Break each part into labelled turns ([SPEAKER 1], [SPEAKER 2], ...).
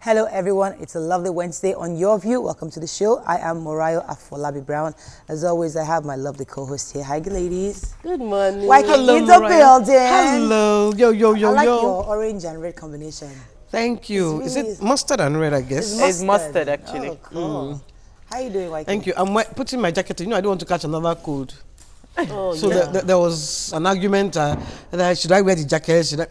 [SPEAKER 1] Hello everyone, it's a lovely Wednesday on Your View. Welcome to the show. I am Morayo Afolabi Brown. As always, I have my lovely co-host here. Hi, ladies.
[SPEAKER 2] Good morning.
[SPEAKER 1] Hello, in the building.
[SPEAKER 3] Hello. Yo.
[SPEAKER 1] I like your orange and red combination.
[SPEAKER 3] Thank you. Is it mustard and red, I guess?
[SPEAKER 2] It's mustard, actually.
[SPEAKER 1] Oh, cool. How are you doing, Waike?
[SPEAKER 3] Thank you. I'm putting my jacket on. I don't want to catch another cold.
[SPEAKER 2] Oh,
[SPEAKER 3] So
[SPEAKER 2] yeah.
[SPEAKER 3] there was an argument that should I wear the jacket? Should I?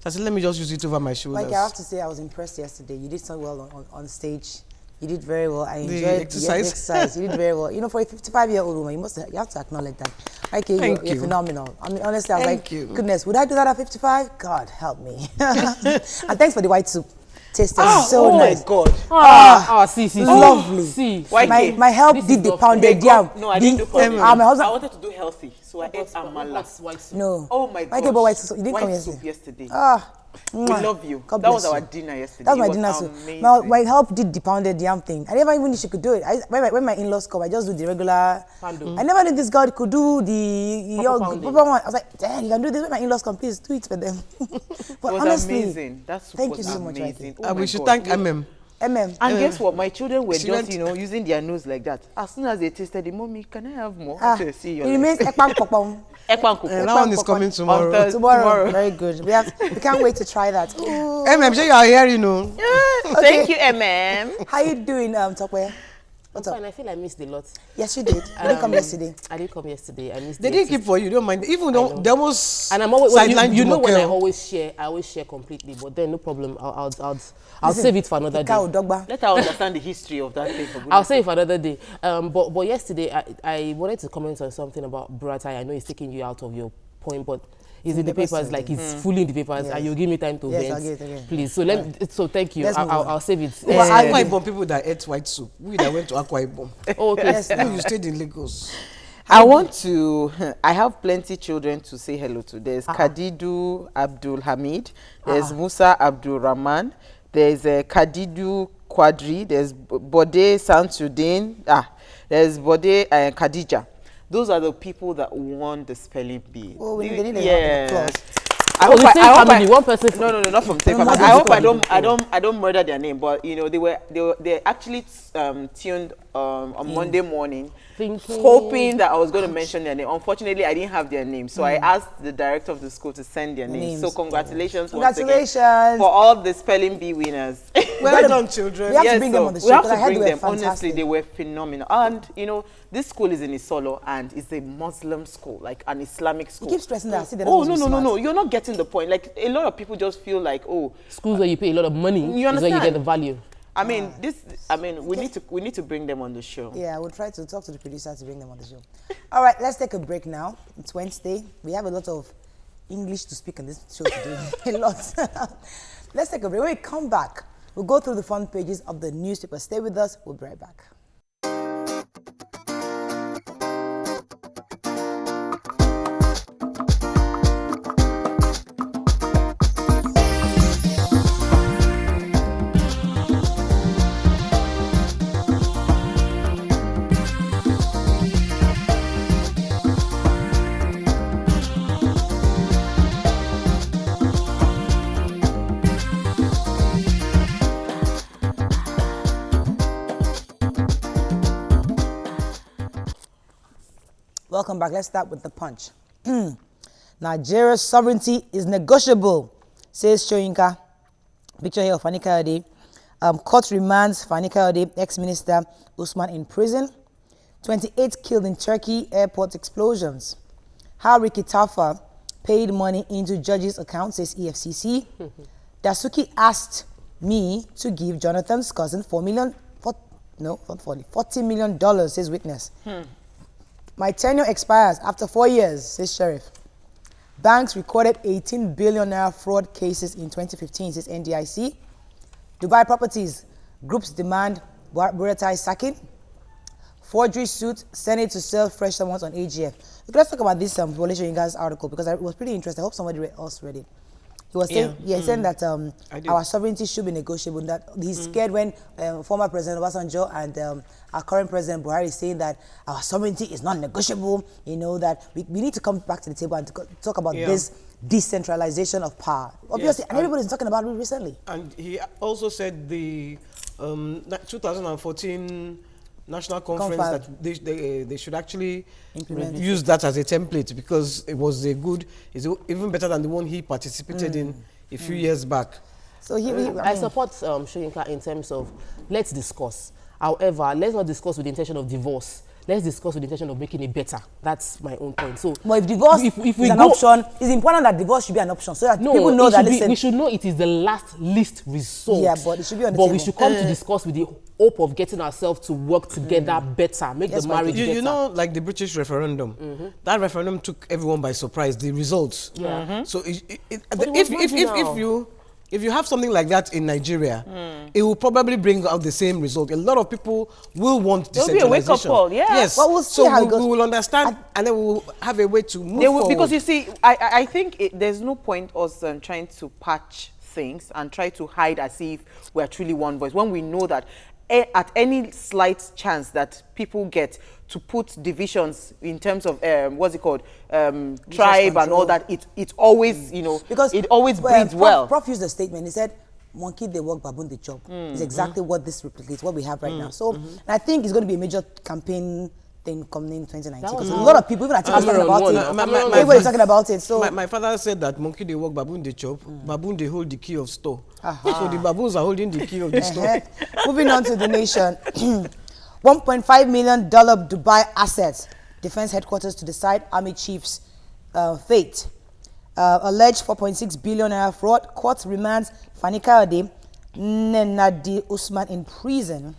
[SPEAKER 3] I said, let me just use it over my shoulders.
[SPEAKER 1] Waike, I have to say I was impressed yesterday. You did so well on stage. You did very well. I enjoyed
[SPEAKER 3] the exercise.
[SPEAKER 1] exercise. You did very well. You know, for a 55-year-old woman, you have to acknowledge that. Waike, you're phenomenal. I mean, honestly, I was
[SPEAKER 3] Thank
[SPEAKER 1] like,
[SPEAKER 3] you.
[SPEAKER 1] goodness, would I do that at 55? God, help me. And thanks for the white soup. Tasted so nice.
[SPEAKER 2] Oh my God. See.
[SPEAKER 1] Lovely.
[SPEAKER 2] See.
[SPEAKER 1] My help
[SPEAKER 2] This
[SPEAKER 1] did
[SPEAKER 2] is
[SPEAKER 1] the
[SPEAKER 2] not
[SPEAKER 1] pounded
[SPEAKER 2] fair.
[SPEAKER 1] yam.
[SPEAKER 4] No, I didn't do pounded
[SPEAKER 1] My
[SPEAKER 4] yam. I
[SPEAKER 1] husband.
[SPEAKER 4] wanted to do healthy, so I ate amala.
[SPEAKER 1] No.
[SPEAKER 4] Oh my God.
[SPEAKER 1] Waike, but white soup. You didn't come
[SPEAKER 4] White
[SPEAKER 1] yesterday.
[SPEAKER 4] soup yesterday.
[SPEAKER 1] We
[SPEAKER 4] We love you.
[SPEAKER 1] God
[SPEAKER 4] That was
[SPEAKER 1] bless
[SPEAKER 4] our
[SPEAKER 1] you.
[SPEAKER 4] dinner yesterday.
[SPEAKER 1] That was my
[SPEAKER 4] It was
[SPEAKER 1] dinner soup.
[SPEAKER 4] amazing.
[SPEAKER 1] My help did the pounded yam thing. I never even knew she could do it. When my in-laws come, I just do the regular.
[SPEAKER 2] Pando.
[SPEAKER 1] I never knew this girl could do the
[SPEAKER 2] pounding.
[SPEAKER 1] proper one. I was like, dang, you can do this. When my in-laws come, please do it for them. But
[SPEAKER 4] It was
[SPEAKER 1] honestly,
[SPEAKER 4] amazing. That soup
[SPEAKER 1] thank
[SPEAKER 4] was
[SPEAKER 1] you so much,
[SPEAKER 4] amazing.
[SPEAKER 1] Waike.
[SPEAKER 4] Oh my
[SPEAKER 3] we should
[SPEAKER 4] God.
[SPEAKER 3] thank MM.
[SPEAKER 1] MM.
[SPEAKER 4] And guess what? My children were
[SPEAKER 3] She
[SPEAKER 4] just,
[SPEAKER 3] went-
[SPEAKER 4] using their nose like that. As soon as they tasted it, Mommy, can I have more?
[SPEAKER 1] Ah,
[SPEAKER 4] I said,
[SPEAKER 1] it
[SPEAKER 4] see your
[SPEAKER 1] remains ekpang popong.
[SPEAKER 4] Ekpankuku.
[SPEAKER 3] That one is coming tomorrow.
[SPEAKER 4] Thursday.
[SPEAKER 1] Tomorrow. Very good. We can't wait to try that. Ooh.
[SPEAKER 3] MM, sure you are here, you know.
[SPEAKER 4] Thank you, MM.
[SPEAKER 1] How you doing, Tokwe? What's up?
[SPEAKER 2] Fine, I feel I missed a lot.
[SPEAKER 1] Yes, you did. You didn't come yesterday.
[SPEAKER 2] I didn't come yesterday. I missed
[SPEAKER 3] They
[SPEAKER 2] the
[SPEAKER 3] didn't
[SPEAKER 2] exit.
[SPEAKER 3] keep for you. Don't mind. Even though they almost
[SPEAKER 2] And I'm always
[SPEAKER 3] sidelined
[SPEAKER 2] you know when I
[SPEAKER 3] Jumoke.
[SPEAKER 2] always share completely, but then no problem. I'll save it for another day.
[SPEAKER 1] Cow, dogba.
[SPEAKER 4] Let her understand the history of that thing. for goodness
[SPEAKER 2] I'll save it for another day. But yesterday I wanted to comment on something about Buratai. I know it's taking you out of your point, but it's in the papers,
[SPEAKER 1] papers,
[SPEAKER 2] like it's fully in the papers,
[SPEAKER 1] Yes.
[SPEAKER 2] and you give me time to
[SPEAKER 1] Yes,
[SPEAKER 2] vent.
[SPEAKER 1] I'll give it again.
[SPEAKER 2] Please. So thank you.
[SPEAKER 1] Let's move on.
[SPEAKER 2] I'll save it.
[SPEAKER 3] It was Akwa Ibom people that ate white soup. We that went to Akwa Ibom.
[SPEAKER 2] Oh, okay.
[SPEAKER 1] Yes,
[SPEAKER 3] You stayed in Lagos.
[SPEAKER 4] I have plenty children to say hello to. There's Kadidu Abdul Hamid, there's Musa Abdul Rahman, there's Kadidu Quadri, there's Bode Samsudin, there's Bode Khadija. Those are the people that won the spelling bee.
[SPEAKER 1] Oh, we need a round of applause.
[SPEAKER 2] Oh, the same family, one person.
[SPEAKER 4] No, not from the same family.
[SPEAKER 1] not
[SPEAKER 4] I hope
[SPEAKER 1] from
[SPEAKER 4] I don't murder their name, but they actually tuned on Monday morning,
[SPEAKER 2] Thinking.
[SPEAKER 4] hoping that I was going to mention their name. Unfortunately, I didn't have their name, so I asked the director of the school to send their names. So congratulations once again
[SPEAKER 1] Congratulations.
[SPEAKER 4] for all the spelling bee winners.
[SPEAKER 3] Well done, children.
[SPEAKER 1] We have to bring them on the show,
[SPEAKER 4] We have
[SPEAKER 1] because I
[SPEAKER 4] to
[SPEAKER 1] heard
[SPEAKER 4] bring
[SPEAKER 1] they were
[SPEAKER 4] them. Honestly,
[SPEAKER 1] fantastic.
[SPEAKER 4] they were phenomenal. And this school is in Isolo, and it's a Muslim school, like an Islamic school.
[SPEAKER 1] Keep stressing that. I see they're
[SPEAKER 4] Oh,
[SPEAKER 1] not supposed to be
[SPEAKER 4] no.
[SPEAKER 1] smart.
[SPEAKER 4] You're not getting the point. Like, a lot of people just feel like, oh,
[SPEAKER 2] Schools where you pay a lot of money
[SPEAKER 4] You
[SPEAKER 2] is where you
[SPEAKER 4] understand?
[SPEAKER 2] get the value.
[SPEAKER 4] we need to bring them on the show.
[SPEAKER 1] Yeah, we'll try to talk to the producer to bring them on the show. All right, let's take a break now. It's Wednesday. We have a lot of English to speak on this show today. A lot. Let's take a break. When we come back, we'll go through the front pages of the newspaper. Stay with us. We'll be right back. Welcome back. Let's start with the punch. Nigeria's sovereignty is negotiable, says Shoyinka. Picture here of Fani Kayode. Court remands Fani Kayode, ex-minister Usman in prison. 28 killed in Turkey airport explosions. How Ricky Tafa paid money into judge's account, says EFCC. Dasuki asked me to give Jonathan's cousin $40 million, says witness. My tenure expires after 4 years, says sheriff. Banks recorded 18 billion naira fraud cases in 2015, says NDIC. Dubai Properties groups demand Buratai sacking. Forgery suit, Senate to sell fresh someone's on AGF. Let's talk about this Wole Soyinka's article, because it was pretty interesting. I hope somebody else read it. He was saying, saying that
[SPEAKER 3] I did.
[SPEAKER 1] our sovereignty should be negotiable. That he's scared when former President Obasanjo and our current President Buhari is saying that our sovereignty is not negotiable. You know, that we need to come back to the table and to talk about this decentralization of power. Obviously, and everybody's talking about it recently.
[SPEAKER 3] And he also said the 2014 national conference that they should actually use that as a template, because it was it's even better than the one he participated in a few years back.
[SPEAKER 1] So
[SPEAKER 2] I support Soyinka in terms of let's discuss. However, let's not discuss with the intention of divorce. Let's discuss with the intention of making it better. That's my own point. So,
[SPEAKER 1] but if divorce is an option, it's important that divorce should be an option so that people know that.
[SPEAKER 2] We should know it is the least resort.
[SPEAKER 1] Yeah, but it should be on the
[SPEAKER 2] table.
[SPEAKER 1] But
[SPEAKER 2] we should come to discuss with the hope of getting ourselves to work together better, make the marriage better.
[SPEAKER 3] You know, like the British referendum, that referendum took everyone by surprise. The results.
[SPEAKER 2] Yeah.
[SPEAKER 3] So if you have something like that in Nigeria, it will probably bring out the same result. A lot of people will want decentralization.
[SPEAKER 4] There'll be a wake-up call, yeah.
[SPEAKER 3] Yes.
[SPEAKER 1] Well, we'll see how it goes.
[SPEAKER 3] We will understand, and then we will have a way to move forward.
[SPEAKER 4] Because you see, I think there's no point us trying to patch things and try to hide as if we're truly one voice, when we know that at any slight chance that people get to put divisions in terms of what's it called, tribe and all that, it always because it always breeds well.
[SPEAKER 1] Prof used a statement. He said, "Monkey they walk, baboon they chop." It's exactly what this replicates, what we have right now. So and I think it's going to be a major campaign thing coming in 2019. Because a lot of people, even are talking about it. Everybody's talking about it. So
[SPEAKER 3] my father said that monkey they walk, baboon they chop. Baboon they hold the key of store. So the baboons are holding the key of the store.
[SPEAKER 1] Moving on to the nation. $1.5 million Dubai assets. Defense headquarters to decide army chief's fate. Alleged 4.6 billion naira fraud. Court remands Fani Kayode Nnedi Usman in prison.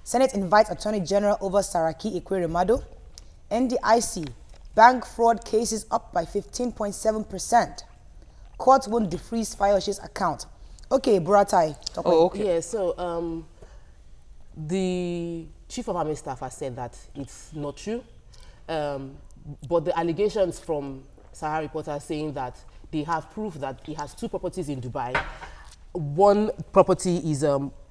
[SPEAKER 1] Senate invites Attorney General over Saraki Ekweremadu. NDIC, bank fraud cases up by 15.7%. Court won't defreeze Fayoshe's account. Okay, Buratai.
[SPEAKER 2] Okay. Yeah, so the Chief of Army Staff has said that it's not true. But the allegations from Sahara reporters saying that they have proof that he has 2 properties in Dubai. One property is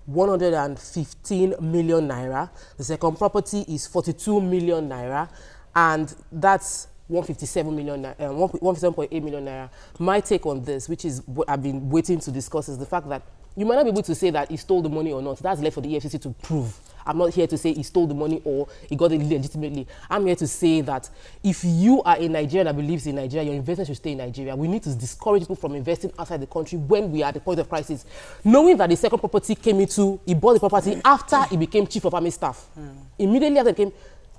[SPEAKER 2] 115 million naira. The second property is 42 million naira, and that's 157 million, 157.8 million naira. My take on this, which is what I've been waiting to discuss, is the fact that you might not be able to say that he stole the money or not. That's left for the EFCC to prove. I'm not here to say he stole the money or he got it legitimately. I'm here to say that if you are a Nigerian that believes in Nigeria, your investment should stay in Nigeria. We need to discourage people from investing outside the country when we are at the point of crisis. Knowing that the second property came into, he bought the property after he became Chief of Army Staff. Immediately after he became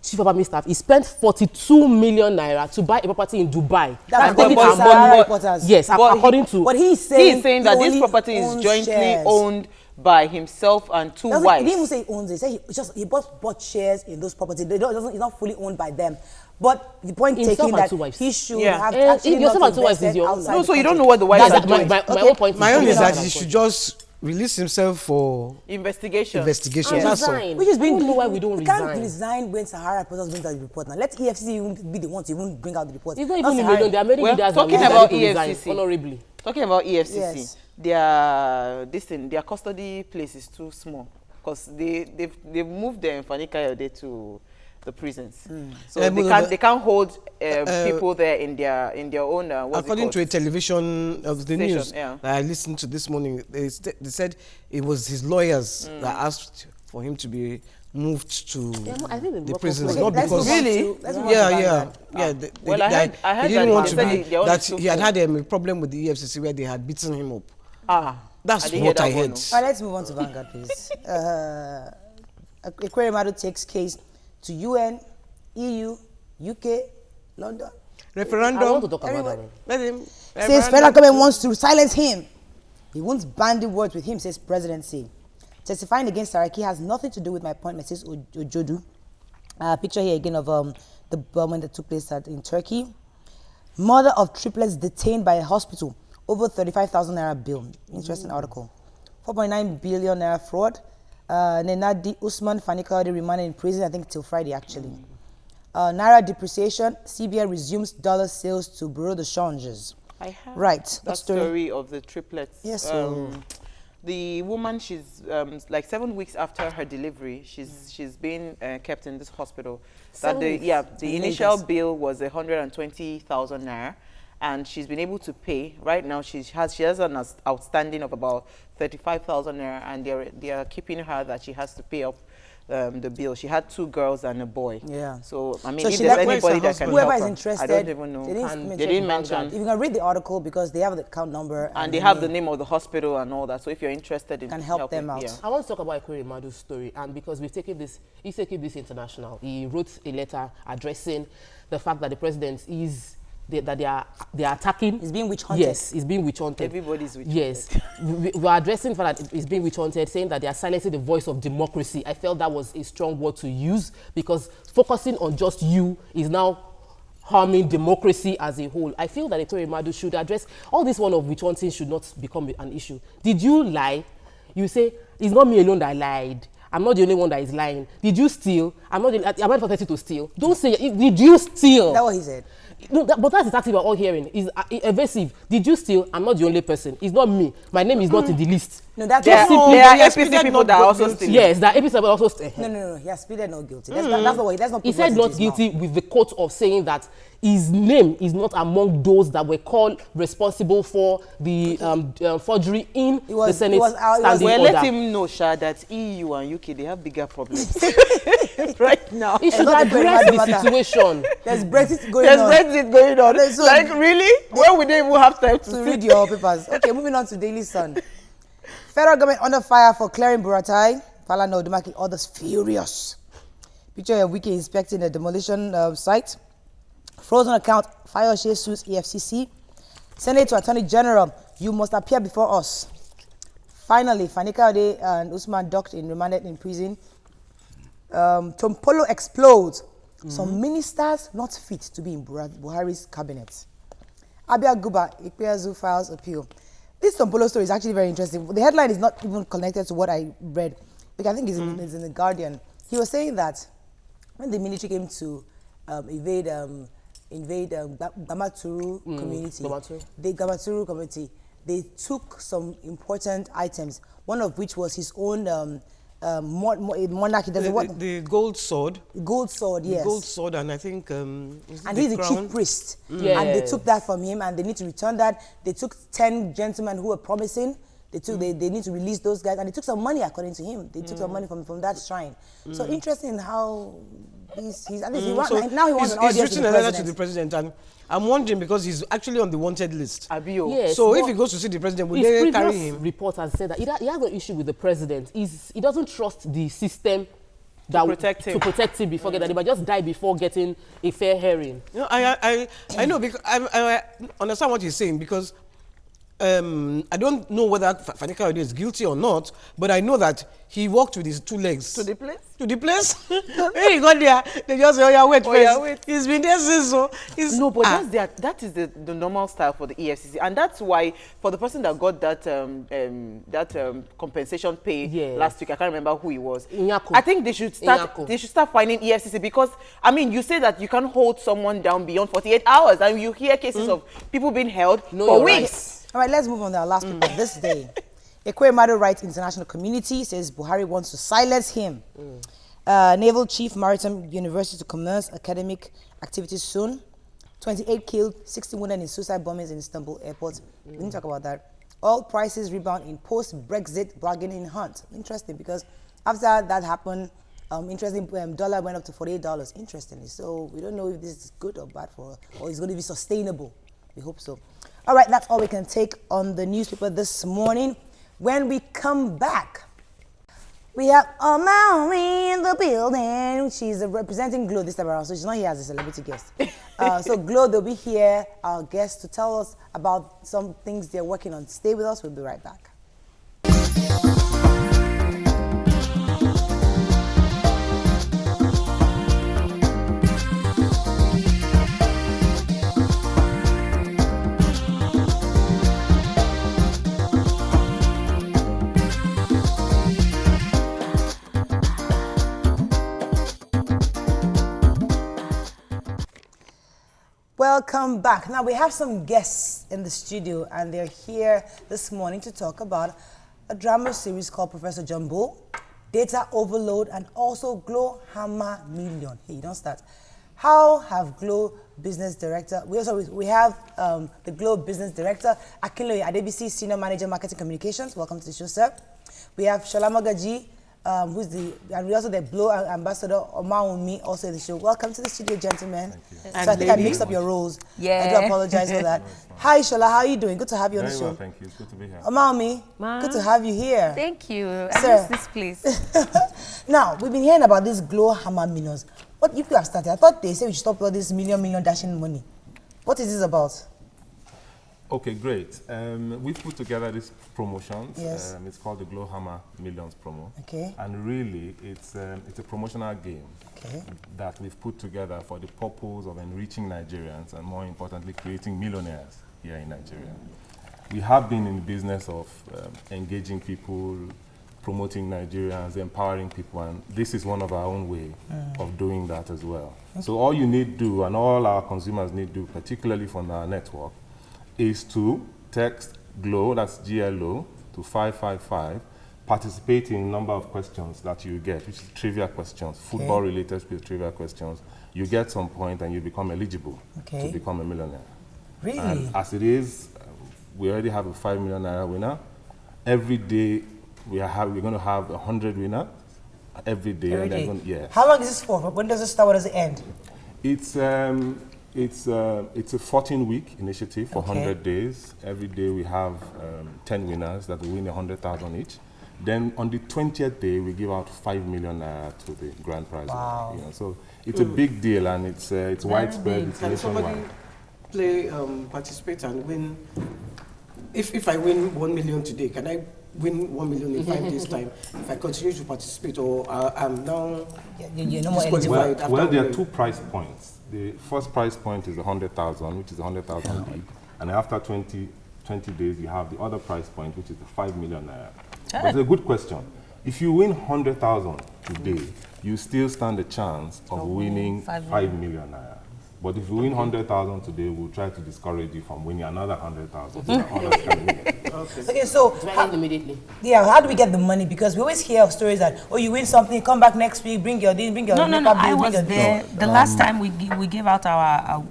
[SPEAKER 2] Chief of Army Staff, he spent 42 million naira to buy a property in Dubai.
[SPEAKER 1] That's according to Sahara reporters.
[SPEAKER 2] Yes, according to...
[SPEAKER 1] But he's saying
[SPEAKER 4] that this property is jointly owned by himself and 2 wives.
[SPEAKER 1] He didn't even say he owns it. He said he bought shares in those properties. It's not fully owned by them. But the point taking that he should have actually not invested outside.
[SPEAKER 4] No, so you don't know what the wives are doing.
[SPEAKER 2] My own point
[SPEAKER 3] is that he should just release himself for
[SPEAKER 4] investigation.
[SPEAKER 3] That's all.
[SPEAKER 1] Which is being,
[SPEAKER 2] I don't know why we don't resign.
[SPEAKER 1] We can't resign when Sahara reporters bring out the report. Now let EFCC even be the ones to even bring out the report.
[SPEAKER 2] It's not even million. There are many leaders
[SPEAKER 4] talking about EFCC.
[SPEAKER 2] Honorably.
[SPEAKER 4] Talking about EFCC, their custody place is too small because they've moved them Fani Kayode to the prisons, so they can't hold people there in their own.
[SPEAKER 3] According to a television of the
[SPEAKER 4] station,
[SPEAKER 3] news that I listened to this morning, they said it was his lawyers that asked for him to be moved to the prisons, not because
[SPEAKER 4] really.
[SPEAKER 3] Well, I heard he didn't want to be that he had a problem with the EFCC where they had beaten him up. That's what I heard.
[SPEAKER 1] All right, let's move on to Vanguard, please. Ekweremadu takes case to UN, EU, UK, London.
[SPEAKER 3] Referendum.
[SPEAKER 2] I want to talk about that.
[SPEAKER 3] Let him.
[SPEAKER 1] Says federal government wants to silence him. He won't bandy words with him, says presidency. Testifying against Saraki has nothing to do with my appointment, says Ojodu. Picture here again of the bombing that took place in Turkey. Mother of triplets detained by a hospital. Over 35,000 naira bill. Interesting article. 4.9 billion naira fraud. Nnedi Usman Fani Kayode remanded in prison, I think till Friday actually. Naira depreciation. CBN resumes dollar sales to Bureau de Changes.
[SPEAKER 4] I have
[SPEAKER 1] Right.
[SPEAKER 4] that
[SPEAKER 1] What story?
[SPEAKER 4] story of the triplets.
[SPEAKER 1] Yes, so-
[SPEAKER 4] The woman, she's like 7 weeks after her delivery, she's been kept in this hospital.
[SPEAKER 2] Seven weeks?
[SPEAKER 4] The
[SPEAKER 1] In
[SPEAKER 4] initial
[SPEAKER 1] Lagos.
[SPEAKER 4] bill was 120,000 naira, and she's been able to pay. Right now, she has an outstanding of about 35,000 naira, and they are keeping her that she has to pay up the bill. She had 2 girls and a boy.
[SPEAKER 1] Yeah.
[SPEAKER 4] So I mean,
[SPEAKER 1] So
[SPEAKER 4] if
[SPEAKER 1] she
[SPEAKER 4] there's
[SPEAKER 1] let-
[SPEAKER 4] anybody that
[SPEAKER 3] Where's her
[SPEAKER 4] can
[SPEAKER 3] husband?
[SPEAKER 1] Whoever
[SPEAKER 4] help
[SPEAKER 1] is
[SPEAKER 4] her,
[SPEAKER 1] interested,
[SPEAKER 4] I don't even know.
[SPEAKER 1] they didn't
[SPEAKER 2] And
[SPEAKER 1] mention
[SPEAKER 4] they didn't
[SPEAKER 1] it.
[SPEAKER 4] mention.
[SPEAKER 1] If you can read the article, because they have the account number
[SPEAKER 4] And they have the name of the hospital and all that. So if you're interested in
[SPEAKER 1] Can help
[SPEAKER 4] helping,
[SPEAKER 1] them out.
[SPEAKER 4] yeah.
[SPEAKER 2] I want to talk about Ekweremadu Madu's story, and because he's taking this international. He wrote a letter addressing the fact that the president is that they are attacking.
[SPEAKER 1] He's being witch hunted.
[SPEAKER 2] Yes, he's being witch hunted.
[SPEAKER 4] Everybody's witch
[SPEAKER 2] Yes, we're addressing the fact that he's being witch hunted, saying that they are silencing the voice of democracy. I felt that was a strong word to use, because focusing on just you is now harming democracy as a whole. I feel that Ekweremadu Madu should address all this one of witch hunting should not become an issue. Did you lie? You say, it's not me alone that lied. I'm not the only one that is lying. Did you steal? I'm not the person to steal. Don't say, did you steal?
[SPEAKER 1] That's what he said.
[SPEAKER 2] No, but that's exactly what we're all hearing. Is evasive. Did you steal? I'm not the only person. It's not me. My name is not in the list.
[SPEAKER 1] No, that's
[SPEAKER 4] There,
[SPEAKER 1] not
[SPEAKER 2] simply-
[SPEAKER 4] there are
[SPEAKER 3] yes,
[SPEAKER 4] APC
[SPEAKER 3] pleaded
[SPEAKER 4] people
[SPEAKER 3] not
[SPEAKER 4] that are also
[SPEAKER 3] guilty.
[SPEAKER 4] stealing.
[SPEAKER 2] Yes, that episode also.
[SPEAKER 1] No. He has pleaded not guilty. That's not what that's not.
[SPEAKER 2] He
[SPEAKER 1] put
[SPEAKER 2] said
[SPEAKER 1] words
[SPEAKER 2] not
[SPEAKER 1] into his
[SPEAKER 2] guilty
[SPEAKER 1] mouth.
[SPEAKER 2] with the quote of saying that his name is not among those that were called responsible for the forgery in
[SPEAKER 1] It was-
[SPEAKER 2] the Senate
[SPEAKER 1] it was- it was-
[SPEAKER 2] standing
[SPEAKER 4] Well,
[SPEAKER 2] order.
[SPEAKER 4] let him know, Sha, that EU and UK, they have bigger problems right now.
[SPEAKER 2] He should
[SPEAKER 1] not the
[SPEAKER 2] address
[SPEAKER 1] Ekweremadu
[SPEAKER 2] the
[SPEAKER 1] matter.
[SPEAKER 2] situation.
[SPEAKER 1] There's Brexit going
[SPEAKER 4] There's
[SPEAKER 1] on.
[SPEAKER 4] Brexit going on.
[SPEAKER 1] So-
[SPEAKER 4] Like, really? When would they even have time to
[SPEAKER 1] To
[SPEAKER 4] see?
[SPEAKER 1] read your papers. Okay, moving on to Daily Sun. Federal government under fire for clearing Buratai. Falana Odumaki, others furious. Picture of Wiki inspecting the demolition site. Frozen account, Fayose sues EFCC. Senate to Attorney General, you must appear before us. Finally, Fani Kayode and Usman docked in remanded in prison. Tompolo explodes. Some ministers not fit to be in Buhari's cabinet. Abia Guba, Ikpeazu files appeal. This Tompolo story is actually very interesting. The headline is not even connected to what I read. Because I think it's in the Guardian. He was saying that when the military came to invade Gamaturu community, Gamaturu community, they took some important items. One of which was his own monarch. He doesn't what
[SPEAKER 3] The gold sword.
[SPEAKER 1] gold sword. Yes.
[SPEAKER 3] Gold sword, and I think.
[SPEAKER 1] And he's the
[SPEAKER 3] crown?
[SPEAKER 1] chief priest.
[SPEAKER 2] Yes.
[SPEAKER 1] And they took that from him, and they need to return that. They took 10 gentlemen who were promising. They need to release those guys, and they took some money, according to him. They took some money from that shrine. So interesting how he's at least he wants,
[SPEAKER 3] So
[SPEAKER 1] now he wants
[SPEAKER 3] he's
[SPEAKER 1] an audience
[SPEAKER 3] written
[SPEAKER 1] with
[SPEAKER 3] a
[SPEAKER 1] the
[SPEAKER 3] letter to the
[SPEAKER 1] president.
[SPEAKER 3] president, and I'm wondering because he's actually on the wanted list.
[SPEAKER 4] Abio.
[SPEAKER 2] Yes,
[SPEAKER 3] So if
[SPEAKER 2] but
[SPEAKER 3] he goes to see the president, will
[SPEAKER 2] his
[SPEAKER 3] they
[SPEAKER 2] previous
[SPEAKER 3] carry him?
[SPEAKER 2] report has said that he has no issue with the president. He doesn't trust the system that
[SPEAKER 4] protect him.
[SPEAKER 2] to protect him before getting. He might just die before getting a fair hearing.
[SPEAKER 3] No, I know because I understand what he's saying because I don't know whether Fani Kayode is guilty or not, but I know that he walked with his 2 legs.
[SPEAKER 4] To the place?
[SPEAKER 3] To the place. When he got there, they just say, oh yeah, wait
[SPEAKER 4] Oh,
[SPEAKER 3] first.
[SPEAKER 4] yeah, wait.
[SPEAKER 3] He's been there since so.
[SPEAKER 4] No, but that is the normal style for the EFCC, and that's why for the person that got that compensation pay
[SPEAKER 2] Yes.
[SPEAKER 4] last week, I can't remember who it was.
[SPEAKER 2] Inyako.
[SPEAKER 4] I think they should start.
[SPEAKER 2] Inyako.
[SPEAKER 4] They should start finding EFCC because I mean, you say that you can't hold someone down beyond 48 hours, and you hear cases of people being held
[SPEAKER 2] Know
[SPEAKER 4] for
[SPEAKER 2] your
[SPEAKER 4] weeks.
[SPEAKER 2] rights.
[SPEAKER 1] All right, let's move on to our last paper this day. Ekweremadu writes international community says Buhari wants to silence him. Naval Chief Maritime University to commence academic activities soon. 28 killed, 60 wounded in suicide bombings in Istanbul airport. We didn't talk about that. Oil prices rebound in post-Brexit bargaining hunt. Interesting because after that happened, dollar went up to $48. Interestingly, so we don't know if this is good or bad or it's going to be sustainable. We hope so. All right, that's all we can take on the newspaper this morning. When we come back, we have Omari in the building. She's representing Glow this time around, so she's not here as a celebrity guest. So Glow, they'll be here, our guests, to tell us about some things they're working on. Stay with us, we'll be right back. Welcome back. Now we have some guests in the studio and they're here this morning to talk about a drama series called Professor Jumbo, Data Overload, and also Glow Hammer Million. Hey, don't start. How have Glow Business Director, we have the Glow Business Director, Akinloye Adebisi, Senior Manager Marketing Communications. Welcome to the show, sir. We have Shola Magaji, and we also the Glow Ambassador Omaumi, also in the show. Welcome to the studio, gentlemen. So I think I mixed up your roles. Yeah. I do apologize for that. Hi, Shola, how are you doing? Good to have you on the show.
[SPEAKER 5] Very well, thank you. It's good to be here.
[SPEAKER 1] Omaumi, good to have you here.
[SPEAKER 6] Thank you.
[SPEAKER 1] Sir.
[SPEAKER 6] I miss this place.
[SPEAKER 1] Now, we've been hearing about these Glow Hammer Millions. What you have started? I thought they said we should stop all this million dashing money. What is this about?
[SPEAKER 5] Okay, great. We've put together this promotions.
[SPEAKER 1] Yes.
[SPEAKER 5] It's called the Glow Hammer Millions promo.
[SPEAKER 1] Okay.
[SPEAKER 5] And really, it's a promotional game that we've put together for the purpose of enriching Nigerians and, more importantly, creating millionaires here in Nigeria. We have been in the business of engaging people, promoting Nigerians, empowering people, and this is one of our own way of doing that as well. So all you need to do, and all our consumers need to do, particularly from our network, is to text GLOW, that's GLO, to 555, participate in a number of questions that you get, which is trivia questions, football-related trivia questions. You get some point and you become eligible to become a millionaire.
[SPEAKER 1] Really?
[SPEAKER 5] And as it is, we already have a 5 million naira winner. Every day, we're going to have 100 winners every day.
[SPEAKER 1] Every day.
[SPEAKER 5] Yes.
[SPEAKER 1] How long is this for? When does it start? When does it end?
[SPEAKER 5] It's a 14-week initiative for 100 days. Every day we have 10 winners that will win 100,000 each. Then on the 20th day, we give out 5 million naira to the grand prize.
[SPEAKER 1] Wow.
[SPEAKER 5] You know, so it's a big deal and it's widespread. It's
[SPEAKER 3] Can somebody participate and win? If I win 1 million today, can I win 1 million in 5 days' time if I continue to participate, or I'm now
[SPEAKER 1] you're no more eligible?
[SPEAKER 5] Well, there are 2 price points. The first price point is 100,000, which is 100,000 each, and after 20 days, you have the other price point, which is the 5 million naira. But it's a good question. If you win 100,000 today, you still stand a chance of winning 5 million naira. But if you win 100,000 today, we'll try to discourage you from winning another 100,000. So that others can win.
[SPEAKER 1] Okay, so
[SPEAKER 2] immediately.
[SPEAKER 1] Yeah, how do we get the money? Because we always hear of stories that, oh, you win something, come back next week, bring your this, bring your
[SPEAKER 6] No. I was there. The last time we gave out our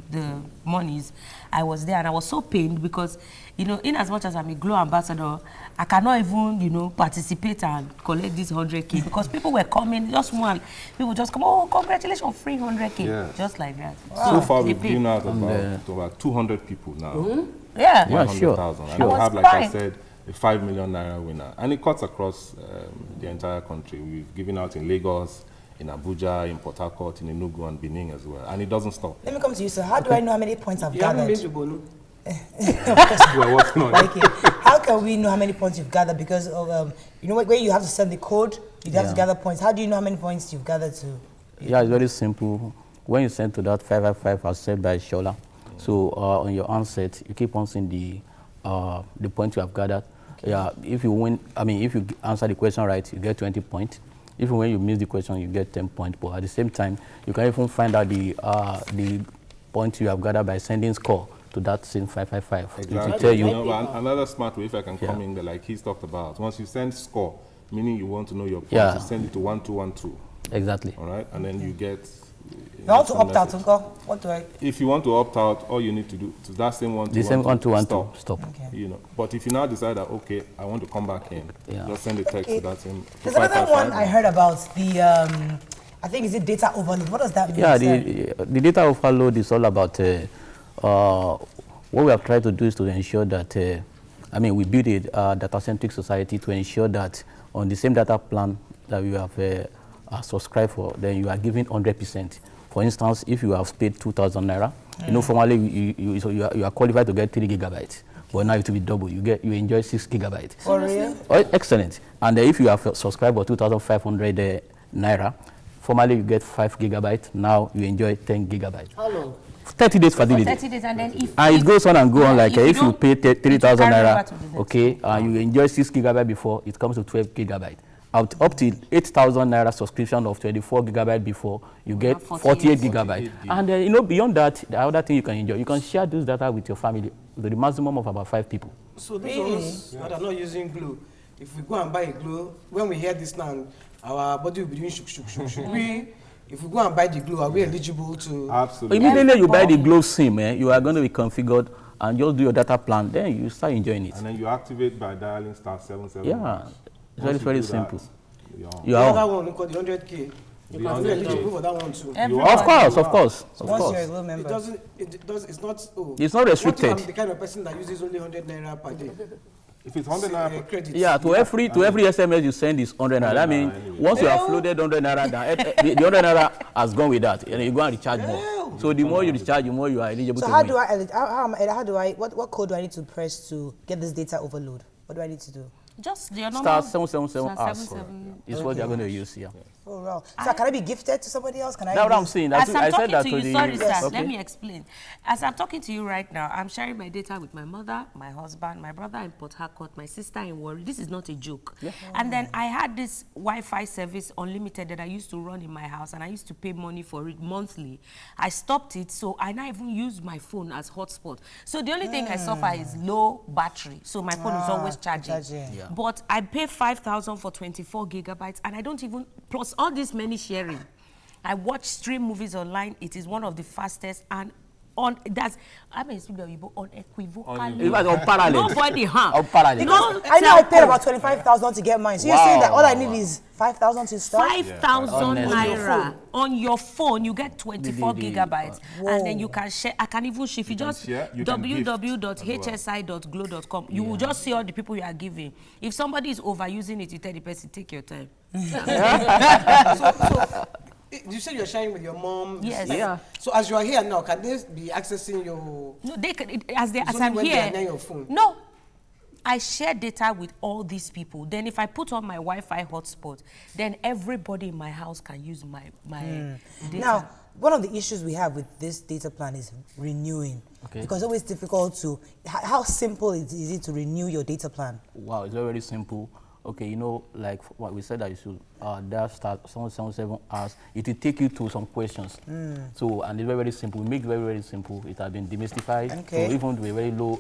[SPEAKER 6] the monies, I was there and I was so pained because, you know, in as much as I'm a Glow ambassador, I cannot even, you know, participate and collect this 100K because people were coming, people just come, oh, congratulations, free 100K, just like that.
[SPEAKER 5] Wow. So far, we've given out about 200 people now.
[SPEAKER 6] Yeah,
[SPEAKER 5] 100,000. And we have, like I said, a 5 million naira winner. And it cuts across the entire country. We've given out in Lagos, in Abuja, in Port Harcourt, in Enugu, and Benin as well. And it doesn't stop.
[SPEAKER 1] Let me come to you, sir. How do I know how many points I've gathered?
[SPEAKER 5] We're working on it.
[SPEAKER 1] Okay. How can we know how many points you've gathered? Because of, you know, where you have to send the code, you have to gather points. How do you know how many points you've gathered to?
[SPEAKER 7] Yeah, it's very simple. When you send to that 555 as said by Shola, so on your onset, you keep on seeing the points you have gathered. Yeah, if you win, if you answer the question right, you get 20 points. Even when you miss the question, you get 10 points. But at the same time, you can even find out the points you have gathered by sending score to that same 555.
[SPEAKER 5] Exactly.
[SPEAKER 7] It will tell you.
[SPEAKER 5] Another smart way, if I can come in there, like he's talked about, once you send score, meaning you want to know your points, you send it to 1212.
[SPEAKER 7] Exactly.
[SPEAKER 5] All right, and then you get.
[SPEAKER 1] You want to opt out, Uncle? What do I?
[SPEAKER 5] If you want to opt out, all you need to do to that same one.
[SPEAKER 7] The same 1212. Stop.
[SPEAKER 1] Okay.
[SPEAKER 5] You know, but if you now decide that I want to come back in, just send a text to that same.
[SPEAKER 1] There's another one I heard about the. I think is it data overload? What does that mean?
[SPEAKER 7] Yeah, the data overload is all about. What we have tried to do is to ensure that. we build a data-centric society to ensure that on the same data plan that we have subscribed for, then you are giving 100%. For instance, if you have paid 2,000 naira, you know, formally you are qualified to get 3 gigabytes. But now it will be double. You enjoy 6 gigabytes.
[SPEAKER 1] For real?
[SPEAKER 7] Oh, excellent. And if you have subscribed for 2,500 naira, formally you get 5 gigabytes. Now you enjoy 10 gigabytes.
[SPEAKER 2] How long?
[SPEAKER 7] 30 days validity.
[SPEAKER 6] 30 days, and then
[SPEAKER 7] it goes on and go on. Like if you pay 3,000 naira, okay, you enjoy 6 gigabytes before, it comes to 12 gigabytes. up to 8,000 naira subscription of 24 gigabyte before, you get 48 gigabyte. And you know, beyond that, the other thing you can enjoy, you can share this data with your family to the maximum of about 5 people.
[SPEAKER 3] So those of us that are not using Glo, if we go and buy a Glo, when we hear this now, our body will be doing shuk shuk shuk shuk. If we go and buy the Glo, are we eligible to?
[SPEAKER 5] Absolutely.
[SPEAKER 7] Immediately you buy the Glo SIM, you are going to be configured and just do your data plan, then you start enjoying it.
[SPEAKER 5] And then you activate by dialing *771.
[SPEAKER 7] Yeah, it's very simple.
[SPEAKER 3] The other one called the 100K. You can be eligible for that one too.
[SPEAKER 7] Of course.
[SPEAKER 1] Once you're a Glo member.
[SPEAKER 3] It's not. Oh,
[SPEAKER 7] it's not restricted.
[SPEAKER 3] I'm the kind of person that uses only 100 naira per day.
[SPEAKER 5] If it's 100 naira
[SPEAKER 3] credit.
[SPEAKER 7] Yeah, to every SMS you send is 100 naira. I mean, once you have loaded 100 naira, the 100 naira has gone with that, and you go and recharge more. So the more you recharge, the more you are eligible to win.
[SPEAKER 1] What code do I need to press to get this data overload? What do I need to do?
[SPEAKER 6] Just your normal
[SPEAKER 7] *777# is what they're going to use here.
[SPEAKER 1] Oh, wow. So can I be gifted to somebody else? Can I?
[SPEAKER 7] That's what I'm saying.
[SPEAKER 6] As I'm talking to you, sorry,
[SPEAKER 7] yes,
[SPEAKER 6] sir,
[SPEAKER 7] okay.
[SPEAKER 6] let me explain. As I'm talking to you right now, I'm sharing my data with my mother, my husband, my brother in Port Harcourt, my sister in Warri. This is not a joke. Yeah. And then I had this Wi-Fi service, unlimited, that I used to run in my house, and I used to pay money for it monthly. I stopped it, so I now even use my phone as hotspot. So the only thing I suffer is low battery, so my phone is always charging.
[SPEAKER 1] Yeah.
[SPEAKER 6] But I pay 5,000 for 24 gigabytes, and I don't even, plus all this many sharing. I watch stream movies online. It is one of the fastest and unequivocally. Nobody,
[SPEAKER 7] Unparalleled.
[SPEAKER 1] I know I paid about 25,000 to get mine. So you're saying that all I need is 5,000 to start?
[SPEAKER 6] 5,000 naira on your phone. You get 24 gigabytes, and then you can share. I can even share. If you just www.hsi.glo.com, you will just see all the people you are giving. If somebody is overusing it, you tell the person, take your time.
[SPEAKER 3] You said you're sharing with your mom.
[SPEAKER 6] Yes.
[SPEAKER 3] Yeah. So as you are here now, can they be accessing your?
[SPEAKER 6] No, they can. As I'm
[SPEAKER 3] when
[SPEAKER 6] here.
[SPEAKER 3] they are near your phone.
[SPEAKER 6] No, I share data with all these people. Then if I put on my Wi-Fi hotspot, then everybody in my house can use my data.
[SPEAKER 1] Now, one of the issues we have with this data plan is renewing. Okay. Because it's always difficult to. How simple is it to renew your data plan?
[SPEAKER 7] Wow, it's very, very simple. Okay, you know, like what we said that you should dial *777#. It will take you to some questions. So, and it's very, very simple. We make it very, very simple. It has been demystified. Okay. So even to a very low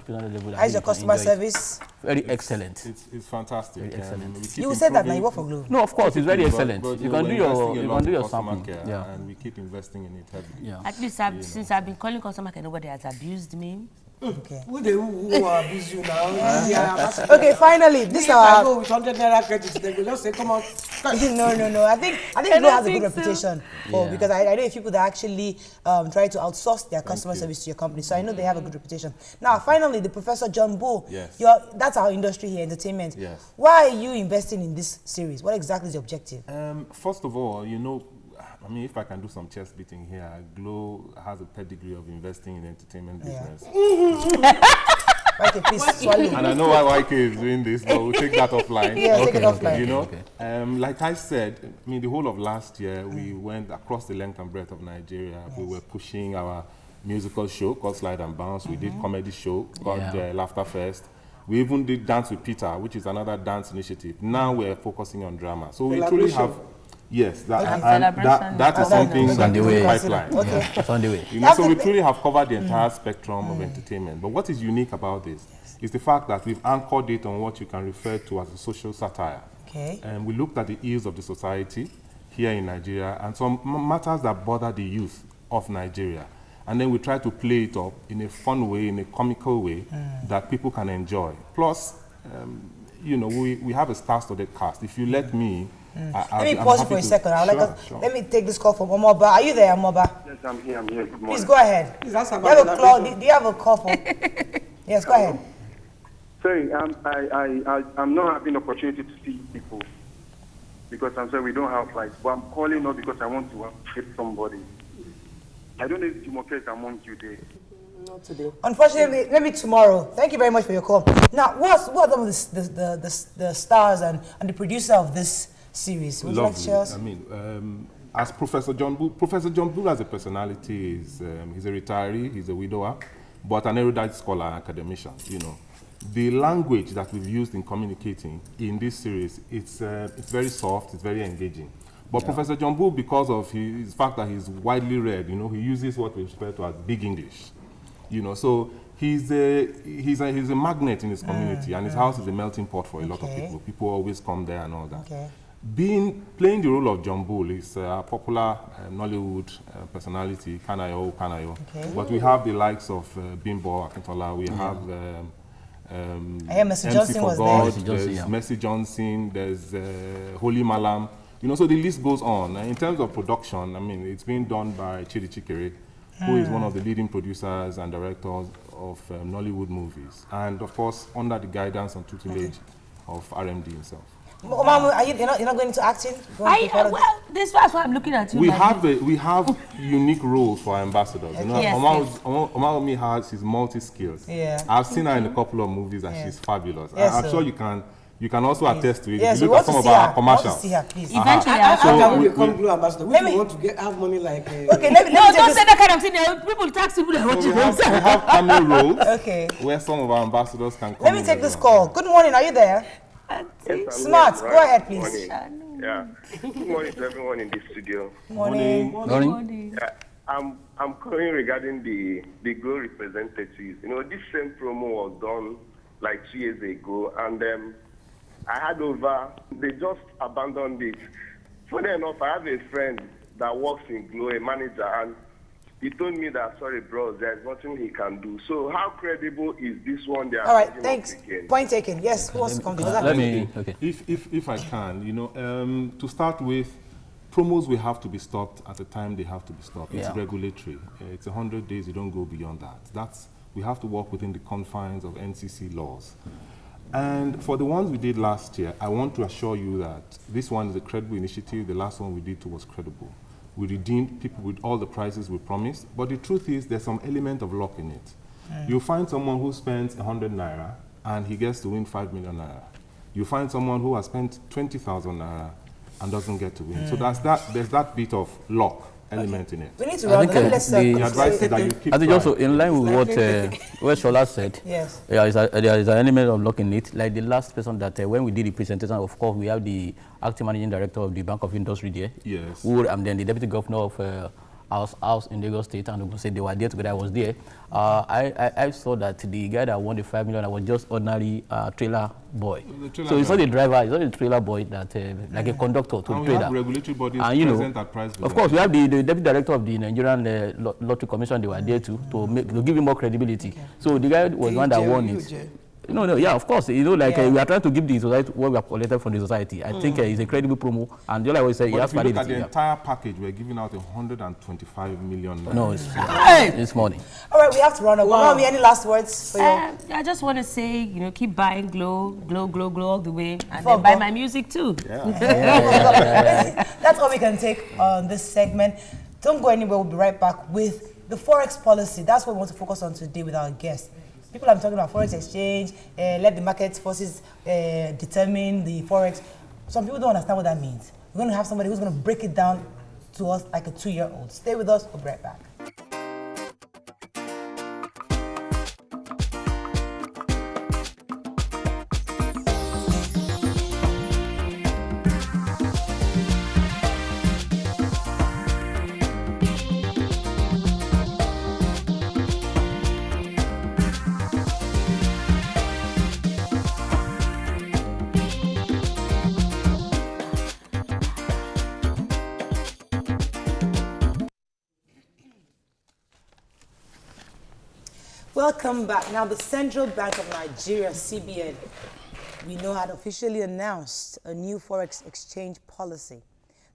[SPEAKER 7] level.
[SPEAKER 1] How's your customer service?
[SPEAKER 7] Very excellent.
[SPEAKER 5] It's fantastic.
[SPEAKER 7] Very excellent.
[SPEAKER 1] You said that now you work for Glo.
[SPEAKER 7] No, of course, it's very excellent. You can do your sample.
[SPEAKER 5] Yeah. And we keep investing in it heavily.
[SPEAKER 6] Yeah. At least since I've been calling customer care, nobody has abused me.
[SPEAKER 1] Okay.
[SPEAKER 3] Who abuse you now?
[SPEAKER 1] Okay, finally, this
[SPEAKER 3] I go with 100 naira credit. They will just say, "Come on."
[SPEAKER 1] No. I think Glo has a good reputation because I know people that actually try to outsource their customer service to your company. So I know they have a good reputation. Now, finally, the Professor John Bull.
[SPEAKER 5] Yes.
[SPEAKER 1] That's our industry here, entertainment.
[SPEAKER 5] Yes.
[SPEAKER 1] Why are you investing in this series? What exactly is the objective?
[SPEAKER 5] First of all, you know, I mean, if I can do some chest beating here, Glo has a pedigree of investing in the entertainment business.
[SPEAKER 1] YK, please swallow.
[SPEAKER 5] And I know why YK is doing this, but we'll take that offline.
[SPEAKER 1] Yeah, take it offline.
[SPEAKER 5] You know, like I said, I mean, the whole of last year, we went across the length and breadth of Nigeria. Yes. We were pushing our musical show called Slide and Bounce. We did comedy show called Laughter Fest. We even did Dance with Peter, which is another dance initiative. Now we're focusing on drama. So we truly have... Yes, that is something that's on the pipeline.
[SPEAKER 1] Okay.
[SPEAKER 7] It's on the way.
[SPEAKER 5] You know, so we truly have covered the entire spectrum of entertainment. But what is unique about this is the fact that we've anchored it on what you can refer to as a social satire.
[SPEAKER 1] Okay.
[SPEAKER 5] And we looked at the ills of the society here in Nigeria and some matters that bother the youth of Nigeria. And then we try to play it up in a fun way, in a comical way that people can enjoy. Plus, you know, we have a star-studded cast. If you let me...
[SPEAKER 1] Let me pause for a second. Let me take this call from Omoba. Are you there, Omoba?
[SPEAKER 8] Yes, I'm here. Good morning.
[SPEAKER 1] Please go ahead. Do you have a call for? Yes, go ahead.
[SPEAKER 8] Sorry, I'm not having opportunity to see people because I'm sorry we don't have flights. But I'm calling not because I want to hit somebody. I don't know if Jumoke is among you there.
[SPEAKER 6] Not today.
[SPEAKER 1] Unfortunately, maybe tomorrow. Thank you very much for your call. Now, what are some of the stars and the producer of this series? Would you like to share us?
[SPEAKER 5] I mean, as Professor John Bull as a personality is he's a retiree, he's a widower, but an erudite scholar and academician, you know. the language that we've used in communicating in this series, it's very soft, it's very engaging. But Professor John Bull, because of his fact that he's widely read, you know, he uses what we refer to as big English. You know, so he's a magnet in his community, and his house is a melting pot for a lot of people. People always come there and all that. Playing the role of John Bull is a popular Nollywood personality, Kanayo. But we have the likes of Bimbo Akintola, we have
[SPEAKER 1] Mercy Johnson was there.
[SPEAKER 5] There's Mercy Johnson, there's Holy Malam. You know, so the list goes on. In terms of production, I mean, it's being done by Chidi Chikere, who is one of the leading producers and directors of Nollywood movies. And of course, under the guidance and tutelage of RMD himself.
[SPEAKER 1] Mama, you're not going into acting?
[SPEAKER 6] Well, this is why I'm looking at you.
[SPEAKER 5] We have unique roles for our ambassadors. You know, Omaomi has his multi-skills. I've seen her in a couple of movies and she's fabulous. I'm sure you can also attest to it.
[SPEAKER 1] Yes,
[SPEAKER 5] if you look at some of our commercials.
[SPEAKER 1] See her, please.
[SPEAKER 6] Eventually,
[SPEAKER 3] How we become Blue Ambassador? We want to have money like...
[SPEAKER 1] Okay, let me
[SPEAKER 6] don't say that kind of thing. People tax people that watch
[SPEAKER 5] we have cameo roles
[SPEAKER 1] where
[SPEAKER 5] some of our ambassadors can come.
[SPEAKER 1] Let me take this call. Good morning, are you there?
[SPEAKER 8] Yes,
[SPEAKER 1] Smart,
[SPEAKER 8] right.
[SPEAKER 1] go ahead, please.
[SPEAKER 8] Morning. Yeah. Good morning to everyone in the studio.
[SPEAKER 1] Morning.
[SPEAKER 8] Yeah, I'm calling regarding the Glow representatives. You know, this same promo was done like 2 years ago, and I had over, they just abandoned it. Funny enough, I have a friend that works in Glow, a manager, and he told me that, sorry, bro, there's nothing he can do. So how credible is this one?
[SPEAKER 1] All right, thanks. Point taken. Yes, who wants to come to that?
[SPEAKER 7] Let me,
[SPEAKER 5] If I can, you know, to start with, promos will have to be stopped at the time they have to be stopped. It's regulatory. It's 100 days, you don't go beyond that. We have to work within the confines of NCC laws. And for the ones we did last year, I want to assure you that this one is a credible initiative. The last one we did too was credible. We redeemed people with all the prices we promised, but the truth is there's some element of luck in it. You'll find someone who spends 100 naira and he gets to win 5 million naira. You find someone who has spent 20,000 naira and doesn't get to win. So there's that bit of luck element in it.
[SPEAKER 1] We need to run
[SPEAKER 5] the advice is that you keep
[SPEAKER 7] I think also in line with what Shola said, there is an element of luck in it. Like the last person that when we did the presentation, of course, we have the acting managing director of the Bank of Industry there.
[SPEAKER 5] Yes.
[SPEAKER 7] And then the deputy governor of house in Lagos State, and we said they were there together. I was there. I saw that the guy that won the 5 million was just ordinary trailer boy. So it's not the driver, it's not the trailer boy that like a conductor to the trailer.
[SPEAKER 5] Regulatory bodies
[SPEAKER 7] and you
[SPEAKER 5] present at price.
[SPEAKER 7] Of course, we have the deputy director of the Nigerian Lottery Commission. They were there to give him more credibility. So the guy was one that won it. No, yeah, of course. You know, like we are trying to give the society what we have collected from the society. I think it's a credible promo, and all I always say,
[SPEAKER 5] but if you look at the entire package, we're giving out 125 million.
[SPEAKER 7] No, it's money.
[SPEAKER 1] All right, we have to run over. Wow. Any last words for you?
[SPEAKER 6] I just want to say, you know, keep buying Glow all the way, and then buy my music too.
[SPEAKER 1] That's all we can take on this segment. Don't go anywhere. We'll be right back with the Forex policy. That's what we want to focus on today with our guests. People are talking about Forex exchange, let the market forces determine the Forex. Some people don't understand what that means. We're going to have somebody who's going to break it down to us like a 2-year-old. Stay with us, we'll be right back. Welcome back. Now, the Central Bank of Nigeria, CBN, we know had officially announced a new Forex exchange policy.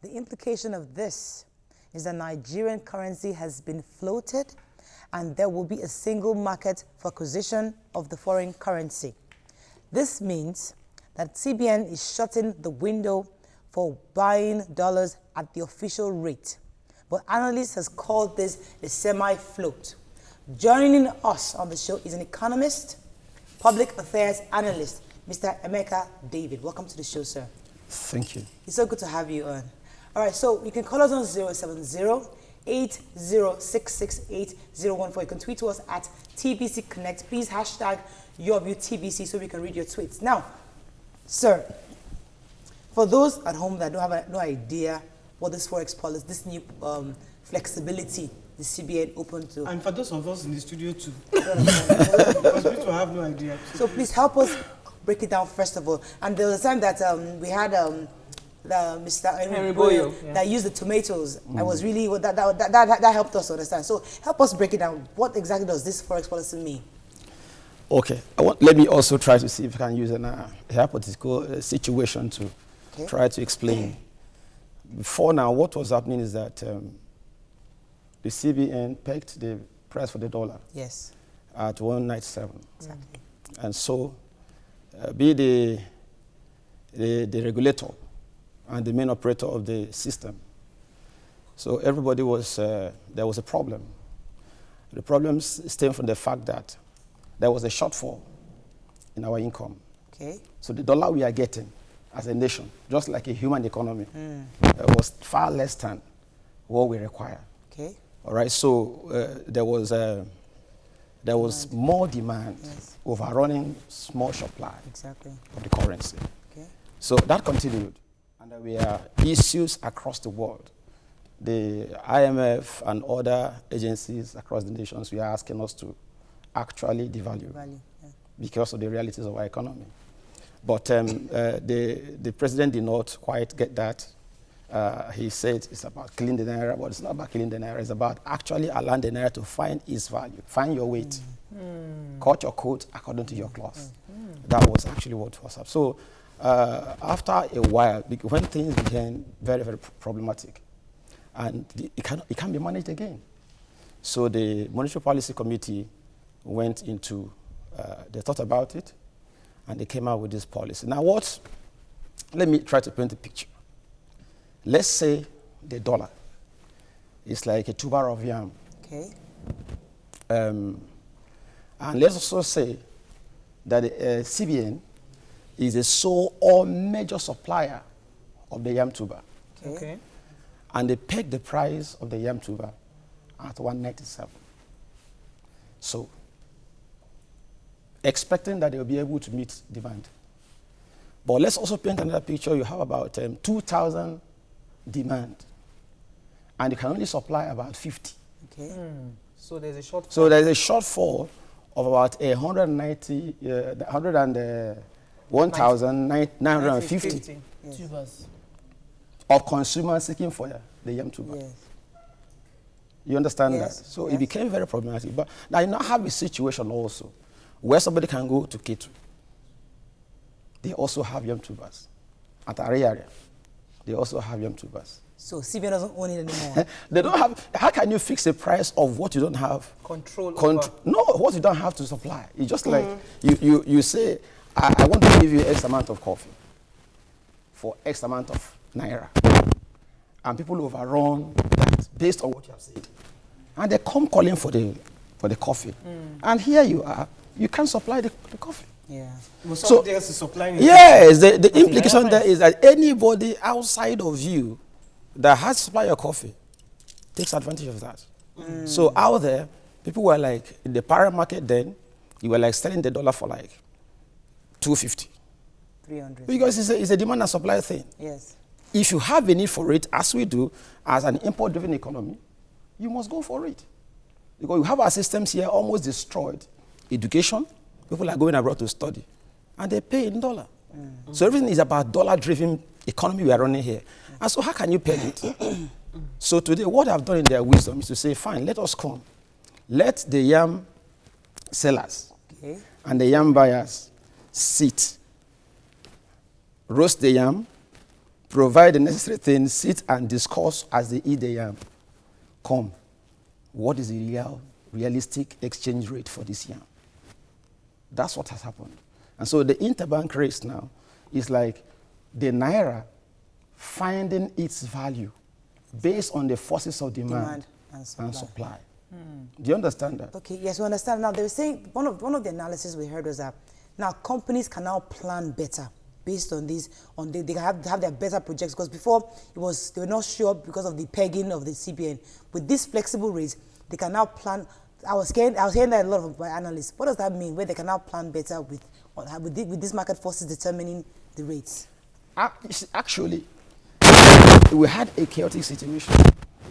[SPEAKER 1] The implication of this is that Nigerian currency has been floated and there will be a single market for acquisition of the foreign currency. This means that CBN is shutting the window for buying dollars at the official rate. But analysts has called this a semi-float. Joining us on the show is an economist, public affairs analyst, Mr. Emeka David. Welcome to the show, sir.
[SPEAKER 9] Thank you.
[SPEAKER 1] It's so good to have you on. All right, so you can call us on 070-80668-014. You can tweet to us at TBC Connect. Please hashtag your view TBC so we can read your tweets. Now, sir, for those at home that don't have no idea what this forex policy, this new flexibility the CBN open to,
[SPEAKER 3] and for those of us in the studio too, because people have no idea.
[SPEAKER 1] So please help us break it down first of all. And there was a time that we had Mr. Henry Boyle that used the tomatoes. I was really that helped us understand. So help us break it down. What exactly does this forex policy mean?
[SPEAKER 9] Okay, let me also try to see if I can use a hypothetical situation to try to explain. Before now, what was happening is that the CBN pegged the price for the dollar at 197.
[SPEAKER 1] Exactly.
[SPEAKER 9] And so, be the regulator and the main operator of the system. So everybody was, there was a problem. The problems stem from the fact that there was a shortfall in our income.
[SPEAKER 1] Okay.
[SPEAKER 9] So the dollar we are getting as a nation, just like a human economy, was far less than what we require.
[SPEAKER 1] Okay.
[SPEAKER 9] All right, so there was more demand overrunning small supply of the currency.
[SPEAKER 1] Okay.
[SPEAKER 9] So that continued, and there were issues across the world. The IMF and other agencies across the nations were asking us to actually devalue because of the realities of our economy. But the president did not quite get that. He said it's about killing the naira, but it's not about killing the naira. It's about actually allowing the naira to find its value, find your weight, cut your coat according to your cloth. That was actually what was up. So after a while, when things became very, very problematic, and it can't be managed again. So the Monetary Policy Committee went into, they thought about it, and they came out with this policy. Now let me try to paint a picture. Let's say the dollar is like a tuber of yam.
[SPEAKER 1] Okay.
[SPEAKER 9] And let's also say that the CBN is a sole or major supplier of the yam tuber.
[SPEAKER 1] Okay.
[SPEAKER 9] And they peg the price of the yam tuber at 197. So, expecting that they'll be able to meet demand. But let's also paint another picture. You have about 2,000 demand, and you can only supply about 50.
[SPEAKER 1] Okay.
[SPEAKER 4] So there's a shortfall.
[SPEAKER 9] So there's a shortfall of about 1,950
[SPEAKER 2] tubers
[SPEAKER 9] of consumers seeking for the yam tuber.
[SPEAKER 1] Yes.
[SPEAKER 9] You understand that? So it became very problematic. But now you now have a situation also where somebody can go to Ketu. They also have yam tubers. At Ariaria, they also have yam tubers.
[SPEAKER 1] So CBN doesn't own it anymore.
[SPEAKER 9] They don't have. How can you fix the price of what you don't have?
[SPEAKER 4] Control.
[SPEAKER 9] No, what you don't have to supply. It's just like you say, I want to give you X amount of coffee for X amount of naira, and people overrun that based on what you have said, and they come calling for the coffee, and here you are, you can't supply the coffee.
[SPEAKER 1] Yeah.
[SPEAKER 3] Well, somebody else is supplying it.
[SPEAKER 9] Yes, the implication there is that anybody outside of you that has to supply your coffee takes advantage of that. So out there, people were like, in the parallel market then, you were like selling the dollar for like 250.
[SPEAKER 1] 300.
[SPEAKER 9] Because it's a demand and supply thing.
[SPEAKER 1] Yes.
[SPEAKER 9] If you have a need for it, as we do, as an import-driven economy, you must go for it. Because we have our systems here almost destroyed. Education, people are going abroad to study, and they pay in dollar. So everything is about dollar-driven economy we are running here. And so how can you pay it? So today, what I've done in their wisdom is to say, fine, let us come. Let the yam sellers and the yam buyers sit, roast the yam, provide the necessary things, sit and discuss as they eat the yam. Come, what is the realistic exchange rate for this yam? That's what has happened. And so the interbank race now is like the naira finding its value based on the forces of demand and supply. Do you understand that?
[SPEAKER 1] Okay, yes, we understand. Now, they were saying, one of the analysis we heard was that now companies can now plan better based on these, they have their better projects, because before they were not sure because of the pegging of the CBN. With these flexible rates, they can now plan I was hearing that a lot of my analysts. What does that mean? Where they can now plan better with this market forces determining the rates?
[SPEAKER 9] Actually, we had a chaotic situation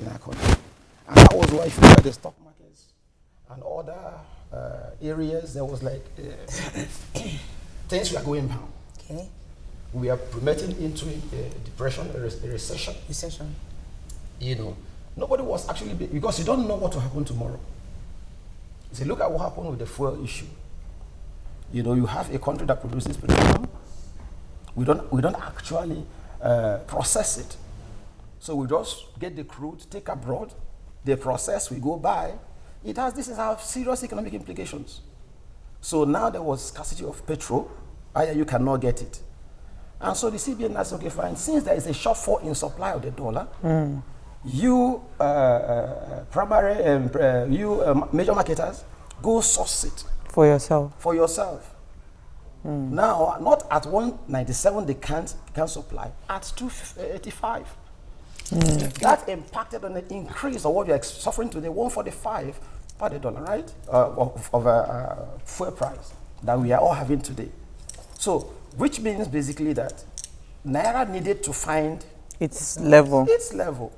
[SPEAKER 9] in our country. And that was why if you look at the stock markets and other areas, there was like things were going down.
[SPEAKER 1] Okay.
[SPEAKER 9] We are promoting into a depression, a recession.
[SPEAKER 1] Recession.
[SPEAKER 9] You know, nobody was actually, because you don't know what will happen tomorrow. You say, look at what happened with the fuel issue. You know, you have a country that produces petroleum. We don't actually process it. So we just get the crude, take abroad, the process, we go buy. This is have serious economic implications. So now there was scarcity of petrol, you cannot get it. And so the CBN says, okay, fine, since there is a shortfall in supply of the dollar, you major marketers, go source it.
[SPEAKER 4] For yourself.
[SPEAKER 9] For yourself. Now, not at 197 they can't supply, at 285. That impacted on the increase of what you're suffering today, 145 per the dollar, right? Of fuel price that we are all having today. So, which means basically that Naira needed to find
[SPEAKER 4] its level.
[SPEAKER 9] Its level.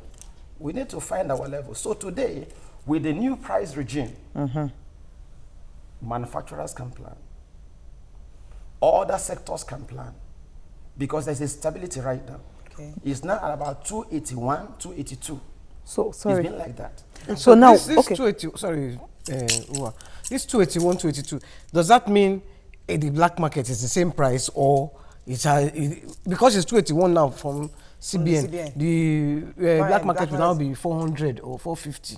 [SPEAKER 9] We need to find our level. So today, with the new price regime, manufacturers can plan. Other sectors can plan. Because there's a stability right now.
[SPEAKER 1] Okay.
[SPEAKER 9] It's now at about 281, 282.
[SPEAKER 4] So, sorry.
[SPEAKER 9] It's been like that.
[SPEAKER 4] So now,
[SPEAKER 3] this 280, sorry, Uwa, this 281, 282, does that mean the black market is the same price, or because it's 281 now from CBN, the black market will now be 400 or 450?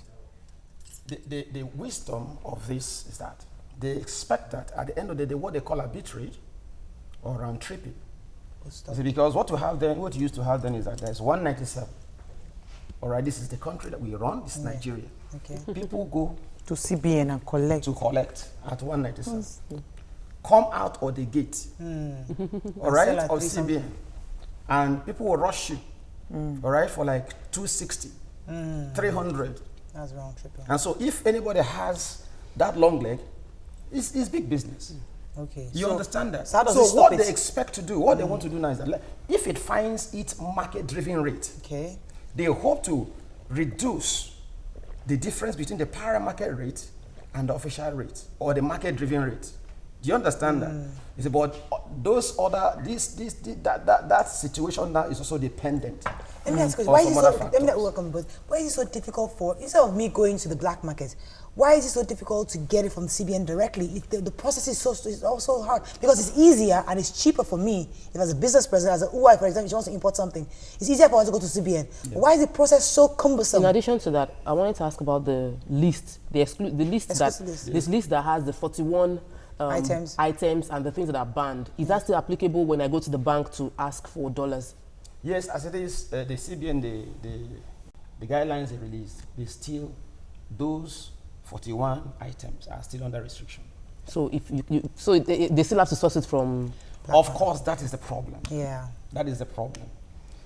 [SPEAKER 9] The wisdom of this is that they expect that at the end of the day, what they call arbitrage or round tripping. Because what you used to have then is that there's 197. All right, this is the country that we run, this is Nigeria.
[SPEAKER 1] Okay.
[SPEAKER 9] People go
[SPEAKER 4] to CBN and collect.
[SPEAKER 9] To collect at 197. Come out of the gate, all right, of CBN. And people will rush you, all right, for like 260, 300.
[SPEAKER 1] That's round tripping.
[SPEAKER 9] And so if anybody has that long leg, it's big business.
[SPEAKER 1] Okay.
[SPEAKER 9] You understand that?
[SPEAKER 1] So, how does
[SPEAKER 9] so
[SPEAKER 1] it stop
[SPEAKER 9] what
[SPEAKER 1] it?
[SPEAKER 9] they expect to do, what they want to do now is that if it finds its market-driven rate,
[SPEAKER 1] okay,
[SPEAKER 9] they hope to reduce the difference between the para-market rate and the official rate, or the market-driven rate. Do you understand that? It's about those other, that situation now is also dependent.
[SPEAKER 1] Let me ask you, why is it so difficult for, instead of me going to the black market, why is it so difficult to get it from CBN directly? The process is also hard, because it's easier and it's cheaper for me. If as a business person, as a UI, for example, she wants to import something, it's easier for us to go to CBN. Yeah. Why is the process so cumbersome?
[SPEAKER 2] In addition to that, I wanted to ask about the list, this list that has the 41 items and the things that are banned. Is that still applicable when I go to the bank to ask for dollars?
[SPEAKER 9] Yes, as it is, the CBN, the guidelines they released, those 41 items are still under restriction.
[SPEAKER 2] So if they still have to source it from...
[SPEAKER 9] Of course, that is the problem.
[SPEAKER 1] Yeah.
[SPEAKER 9] That is the problem.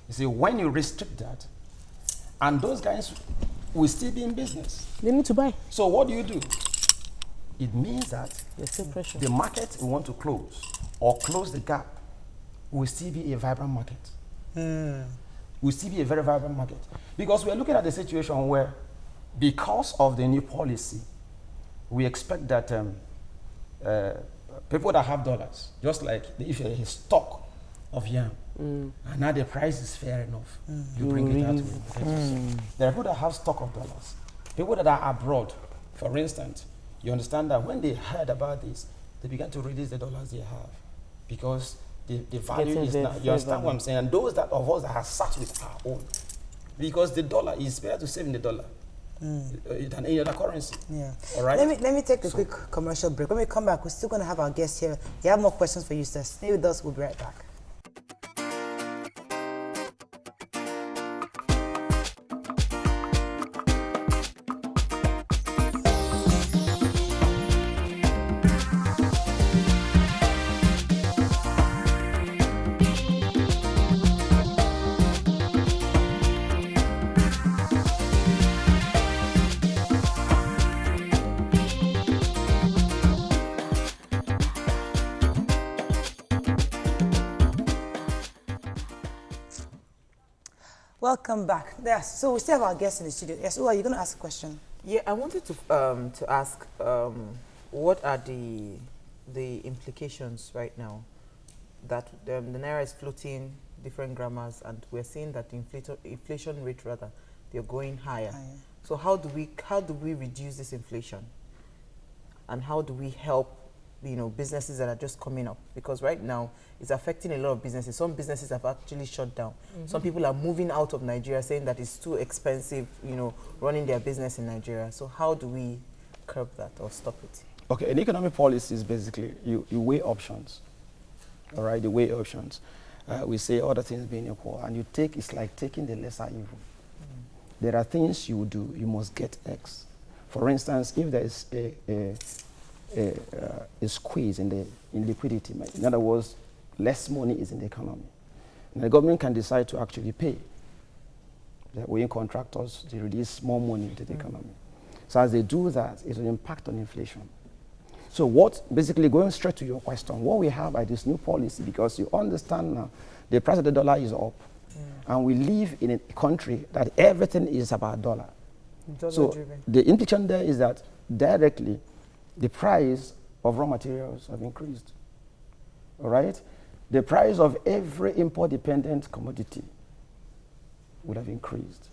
[SPEAKER 9] You see, when you restrict that, and those guys will still be in business.
[SPEAKER 2] They need to buy.
[SPEAKER 9] So what do? It means that
[SPEAKER 2] pressure.
[SPEAKER 9] The market we want to close or close the gap will still be a vibrant market. Will still be a very vibrant market. Because we are looking at the situation where, because of the new policy, we expect that people that have dollars, just like if you have a stock of yam, and now the price is fair enough, you bring it out. There are people that have stock of dollars. People that are abroad, for instance, you understand that when they heard about this, they began to reduce the dollars they have, because the value is now, you understand what I'm saying? And those of us that have sat with our own, because the dollar is better to save in the dollar than any other currency.
[SPEAKER 1] Yeah.
[SPEAKER 9] All right.
[SPEAKER 1] Let me take a quick commercial break. When we come back, we're still going to have our guests here. We have more questions for you, sir. Stay with us. We'll be right back. Welcome back. Yes, so we still have our guests in the studio. Yes, are you going to ask a question?
[SPEAKER 4] Yeah, I wanted to ask what are the implications right now that the naira is floating different grammars, and we're seeing that the inflation rate rather they're going higher. So how do we reduce this inflation, and how do we help businesses that are just coming up? Because right now it's affecting a lot of businesses. Some businesses have actually shut down. Some people are moving out of Nigeria, saying that it's too expensive, running their business in Nigeria. So how do we curb that or stop it?
[SPEAKER 9] Okay, an economic policy is basically you weigh options. All right, you weigh options. We say other things being equal, and it's like taking the lesser evil. There are things you do, you must get X. For instance, if there is a squeeze in liquidity, in other words, less money is in the economy, and the government can decide to actually pay the weighing contractors to release more money into the economy. So as they do that, it will impact on inflation. So basically going straight to your question, what we have by this new policy, because you understand now, the price of the dollar is up, and we live in a country that everything is about dollar. So
[SPEAKER 4] driven.
[SPEAKER 9] The implication there is that directly, the price of raw materials have increased, all right? The price of every import-dependent commodity would have increased.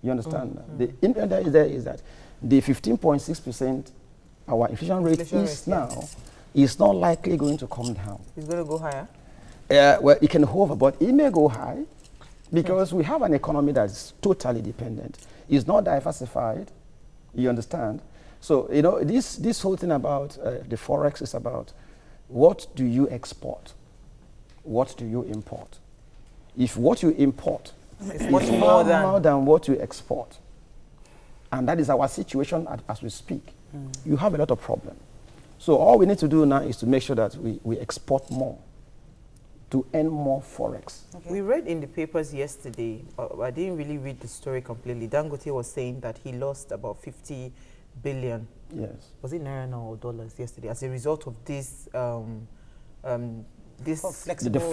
[SPEAKER 9] You understand? The implication there is that the 15.6% our inflation rate is not likely going to come down.
[SPEAKER 4] It's going to go higher?
[SPEAKER 9] Well, it can hover, but it may go high because we have an economy that's totally dependent. It's not diversified, you understand? So, this whole thing about the Forex is about what do you export? What do you import? If what you import
[SPEAKER 4] is much more
[SPEAKER 9] than what you export, and that is our situation as we speak, you have a lot of problems. So all we need to do now is to make sure that we export more to earn more Forex.
[SPEAKER 4] Okay. We read in the papers yesterday, I didn't really read the story completely. Dangote was saying that he lost about 50 billion.
[SPEAKER 9] Yes.
[SPEAKER 4] Was it naira now or dollars yesterday? As a result of this,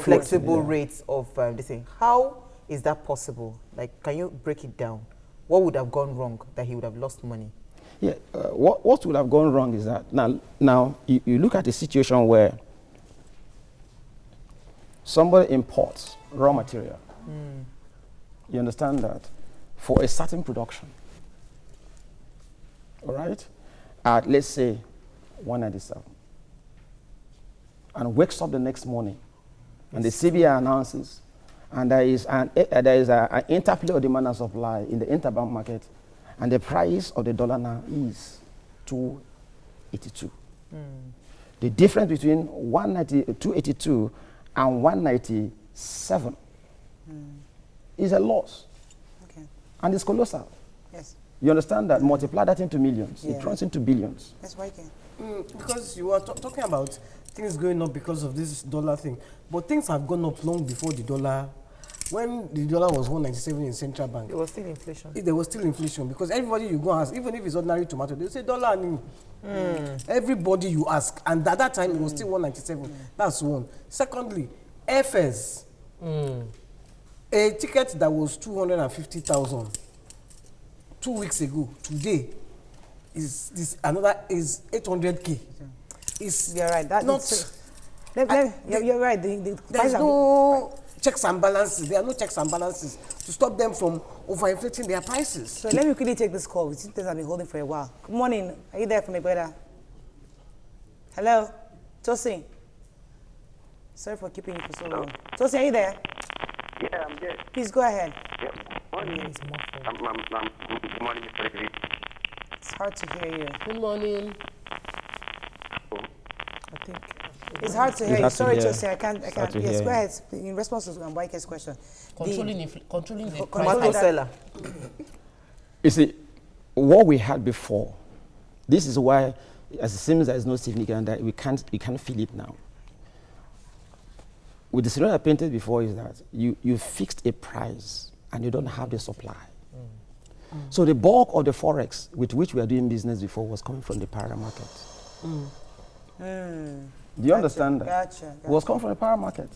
[SPEAKER 4] flexible rates of this thing. How is that possible? Like, can you break it down? What would have gone wrong that he would have lost money?
[SPEAKER 9] Yeah, what would have gone wrong is that now you look at a situation where somebody imports raw material. You understand that? For a certain production. All right? At, let's say, 197. And wakes up the next morning, and the CBI announces, and there is an interplay of demand and supply in the interbank market, and the price of the dollar now is 282. The difference between 282 and 197 is a loss.
[SPEAKER 1] Okay.
[SPEAKER 9] And it's colossal.
[SPEAKER 1] Yes.
[SPEAKER 9] You understand that? Multiply that into millions. It turns into billions.
[SPEAKER 1] That's why
[SPEAKER 3] because you are talking about things going up because of this dollar thing. But things have gone up long before the dollar. When the dollar was 197 in central bank,
[SPEAKER 4] there was still inflation.
[SPEAKER 3] There was still inflation because everybody you go ask, even if it's ordinary tomato, they say dollar. Everybody you ask, and at that time it was still 197. That's one. Secondly, airfares. A ticket that was 250,000 2 weeks ago, today is 800K.
[SPEAKER 1] You're right. You're right.
[SPEAKER 3] There's no checks and balances. There are no checks and balances to stop them from overinflating their prices.
[SPEAKER 1] So let me quickly take this call. These things I've been holding for a while. Good morning. Are you there for me, brother? Hello? Tosin? Sorry for keeping you for so long. Tosin, are you there?
[SPEAKER 10] Yeah, I'm there.
[SPEAKER 1] Please go ahead.
[SPEAKER 10] Yeah. Morning. Good morning, Mr. David.
[SPEAKER 1] It's hard to hear you.
[SPEAKER 2] Good morning.
[SPEAKER 1] I think it's hard to hear you. Sorry, Tosin, I can't. Yes, go ahead. In response to Mbaike's question.
[SPEAKER 2] Controlling the
[SPEAKER 4] price.
[SPEAKER 9] You see, what we had before, this is why, as it seems there is no significance, that we can't feel it now. With the scenario I painted before is that you fixed a price and you don't have the supply. So the bulk of the Forex with which we are doing business before was coming from the para market. Do you understand that?
[SPEAKER 1] Gotcha.
[SPEAKER 9] It was coming from the power market.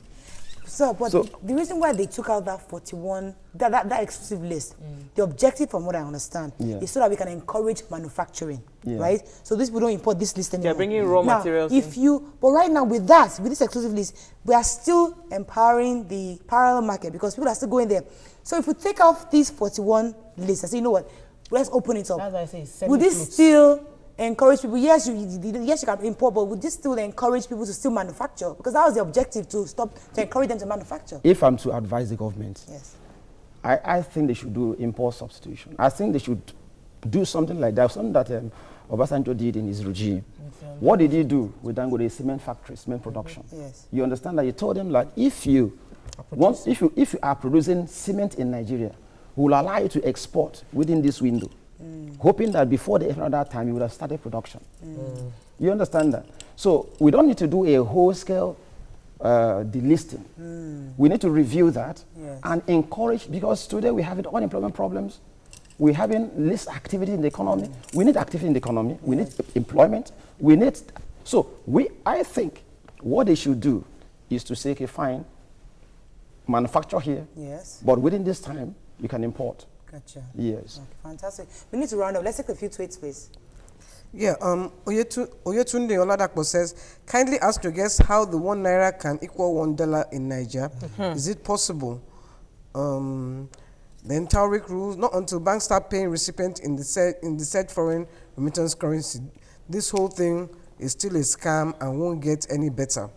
[SPEAKER 1] So, but the reason why they took out that 41, that exclusive list, the objective, from what I understand, is so that we can encourage manufacturing, right? So these people don't import this list anymore.
[SPEAKER 4] They're bringing raw materials
[SPEAKER 1] But right now with this exclusive list, we are still empowering the parallel market because people are still going there. So if we take off these 41 lists and say, you know what, let's open it up.
[SPEAKER 2] That's why I say
[SPEAKER 1] would this still encourage people? Yes, you can import, but would this still encourage people to still manufacture? Because that was the objective, to encourage them to manufacture.
[SPEAKER 9] If I'm to advise the government,
[SPEAKER 1] yes,
[SPEAKER 9] I think they should do import substitution. I think they should do something like that, something that Obasanjo did in his regime. What did he do with Dangote cement factory, cement production?
[SPEAKER 1] Yes.
[SPEAKER 9] You understand that he told them that if you are producing cement in Nigeria, we will allow you to export within this window, hoping that before the end of that time you would have started production. You understand that? So we don't need to do a whole-scale delisting. We need to review that and encourage, because today we're having unemployment problems, we're having less activity in the economy. We need activity in the economy. We need employment. I think what they should do is to say, okay, fine, manufacture here, but within this time, you can import.
[SPEAKER 1] Gotcha.
[SPEAKER 9] Yes.
[SPEAKER 1] Okay, fantastic. We need to round up. Let's take a few tweets, please.
[SPEAKER 3] Yeah, Oyetunde Oladapo says, kindly ask your guests how the 1 naira can equal $1 in Nigeria. Is it possible? Then Taurik rules, not until banks start paying recipients in the said foreign remittance currency. This whole thing is still a scam and won't get any better.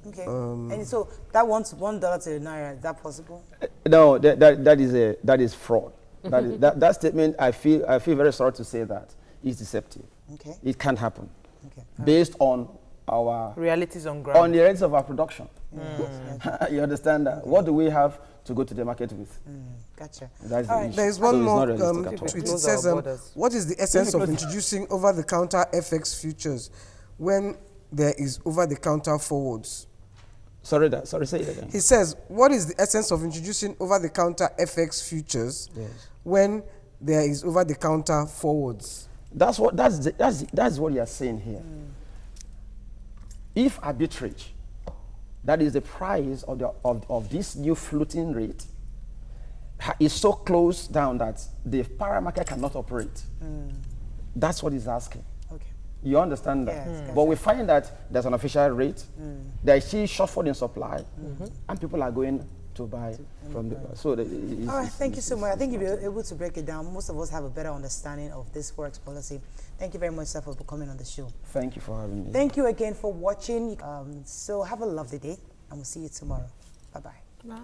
[SPEAKER 1] Okay. And so that wants $1 to the naira. Is that possible?
[SPEAKER 9] No, that is fraud. that statement, I feel very sorry to say that, is deceptive.
[SPEAKER 1] Okay.
[SPEAKER 9] It can't happen.
[SPEAKER 1] Okay.
[SPEAKER 9] Based on our
[SPEAKER 4] realities on ground.
[SPEAKER 9] On the realities of our production. You understand that? What do we have to go to the market with?
[SPEAKER 1] Gotcha.
[SPEAKER 9] That's the issue.
[SPEAKER 3] There is one more
[SPEAKER 9] tweet.
[SPEAKER 3] It says, what is the essence of introducing over-the-counter FX futures when there is over-the-counter forwards?
[SPEAKER 9] Sorry, say it again.
[SPEAKER 3] He says, what is the essence of introducing over-the-counter FX futures when there is over-the-counter forwards?
[SPEAKER 9] That's what you are saying here. If arbitrage, that is the price of this new floating rate, is so close down that the para market cannot operate. That's what he's asking. Okay. You understand that?
[SPEAKER 1] Yes,
[SPEAKER 9] but we find that there's an official rate, there is still shortfall in supply, and people are going to buy from the... All
[SPEAKER 1] right, thank you so much. I think you'll be able to break it down. Most of us have a better understanding of this Forex policy. Thank you very much, sir, for coming on the show.
[SPEAKER 9] Thank you for having me.
[SPEAKER 1] Thank you again for watching. So have a lovely day, and we'll see you tomorrow. Bye-bye.
[SPEAKER 4] Bye.